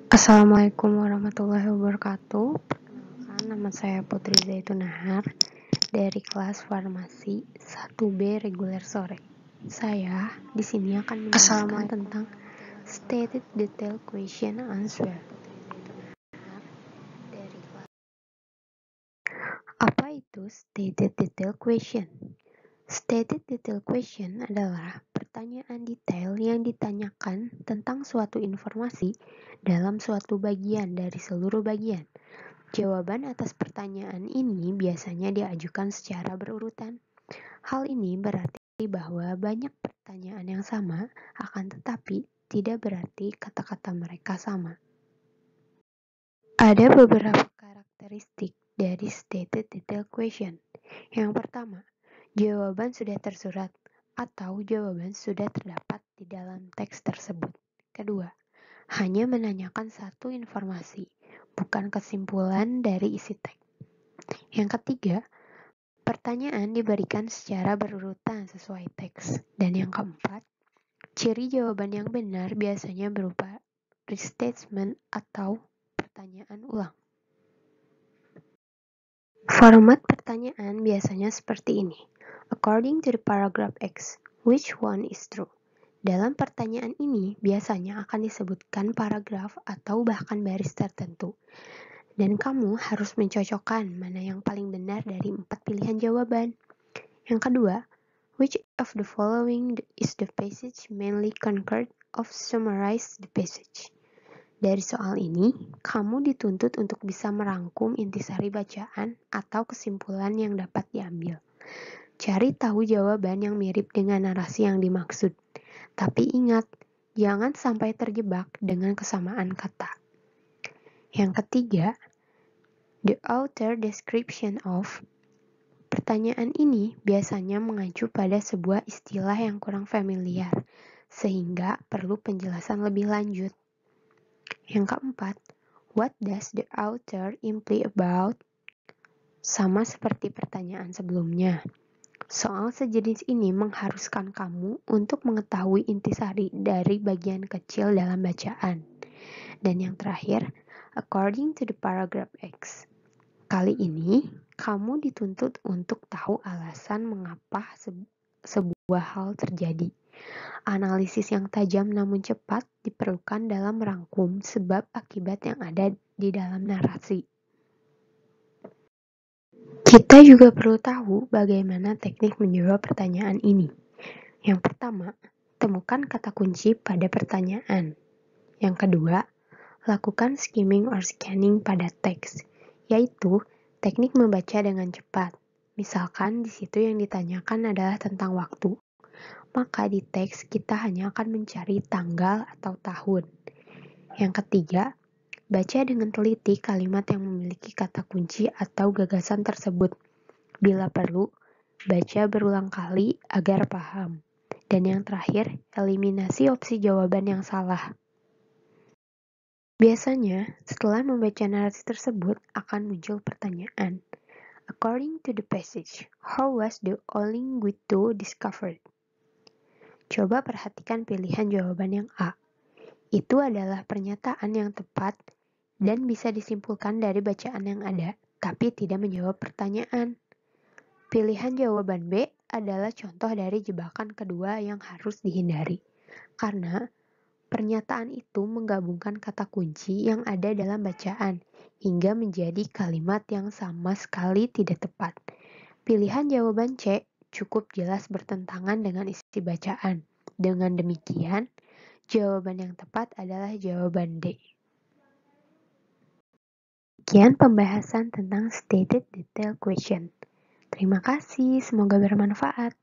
Assalamualaikum warahmatullahi wabarakatuh. Perkenalkan, nama saya Putri Zaitun Nahar dari kelas Farmasi 1B reguler sore. Saya di sini akan menjelaskan tentang stated detail question answer. Apa itu stated detail question? Stated detail question adalah pertanyaan detail yang ditanyakan tentang suatu informasi dalam suatu bagian dari seluruh bagian. Jawaban atas pertanyaan ini biasanya diajukan secara berurutan. Hal ini berarti bahwa banyak pertanyaan yang sama, akan tetapi tidak berarti kata-kata mereka sama. Ada beberapa karakteristik dari stated detail question. Yang pertama, jawaban sudah tersurat atau jawaban sudah terdapat di dalam teks tersebut. Kedua, hanya menanyakan satu informasi, bukan kesimpulan dari isi teks. Yang ketiga, pertanyaan diberikan secara berurutan sesuai teks. Dan yang keempat, ciri jawaban yang benar biasanya berupa restatement atau pertanyaan ulang. Format pertanyaan biasanya seperti ini. According to the paragraph X, which one is true? Dalam pertanyaan ini biasanya akan disebutkan paragraf atau bahkan baris tertentu. Dan kamu harus mencocokkan mana yang paling benar dari 4 pilihan jawaban. Yang kedua, which of the following is the passage mainly concurred of summarize the passage? Dari soal ini, kamu dituntut untuk bisa merangkum intisari bacaan atau kesimpulan yang dapat diambil. Cari tahu jawaban yang mirip dengan narasi yang dimaksud. Tapi ingat, jangan sampai terjebak dengan kesamaan kata. Yang ketiga, the author description of. Pertanyaan ini biasanya mengacu pada sebuah istilah yang kurang familiar, sehingga perlu penjelasan lebih lanjut. Yang keempat, what does the author imply about? Sama seperti pertanyaan sebelumnya. Soal sejenis ini mengharuskan kamu untuk mengetahui intisari dari bagian kecil dalam bacaan. Dan yang terakhir, according to the paragraph X. Kali ini, kamu dituntut untuk tahu alasan mengapa sebuah hal terjadi. Analisis yang tajam namun cepat diperlukan dalam merangkum sebab akibat yang ada di dalam narasi. Kita juga perlu tahu bagaimana teknik menjawab pertanyaan ini. Yang pertama, temukan kata kunci pada pertanyaan. Yang kedua, lakukan skimming or scanning pada teks, yaitu teknik membaca dengan cepat. Misalkan di situ yang ditanyakan adalah tentang waktu, maka di teks kita hanya akan mencari tanggal atau tahun. Yang ketiga, baca dengan teliti kalimat yang memiliki kata kunci atau gagasan tersebut. Bila perlu, baca berulang kali agar paham. Dan yang terakhir, eliminasi opsi jawaban yang salah. Biasanya, setelah membaca narasi tersebut akan muncul pertanyaan. According to the passage, how was the Oling Guido discovered? Coba perhatikan pilihan jawaban yang A. Itu adalah pernyataan yang tepat dan bisa disimpulkan dari bacaan yang ada, tapi tidak menjawab pertanyaan. Pilihan jawaban B adalah contoh dari jebakan kedua yang harus dihindari, karena pernyataan itu menggabungkan kata kunci yang ada dalam bacaan hingga menjadi kalimat yang sama sekali tidak tepat. Pilihan jawaban C cukup jelas bertentangan dengan isi bacaan. Dengan demikian, jawaban yang tepat adalah jawaban D. Sekian pembahasan tentang stated detail question. Terima kasih, semoga bermanfaat.